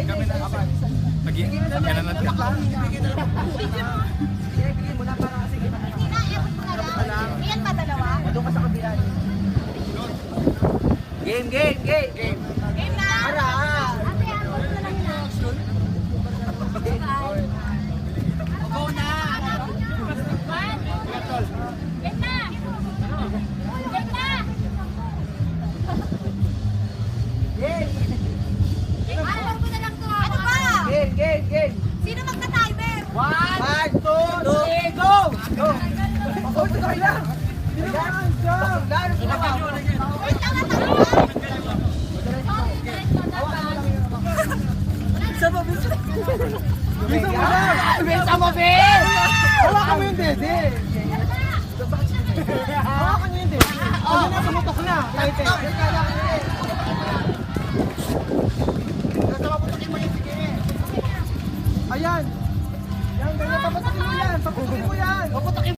Kami na kapag. Gananat ka. Bigyan mo na para kasi Hindi na, epot mo na lang. Iyan pa dalawa. doon ka sa kabila. Game. Game na. Ara! Ate, epot mo na lang na. Go na! Game na. Game na. Game! Epot mo na lang to. Ano ba? Game! Sino magta-timer? 1, 2, 3, go! Go! Pagod ka lang! Kailangan siya! Lalo ka ba? Wait lang na tayo. Bisa mo, Ben! Hawakan mo yung dede! Hawakan mo yung dede! Ano na, sumutok na! Kahit eh! Nasa maputokin mo yung sige! Ayan! Yan, ganyan, paputokin mo yan! Paputokin mo yan! Paputokin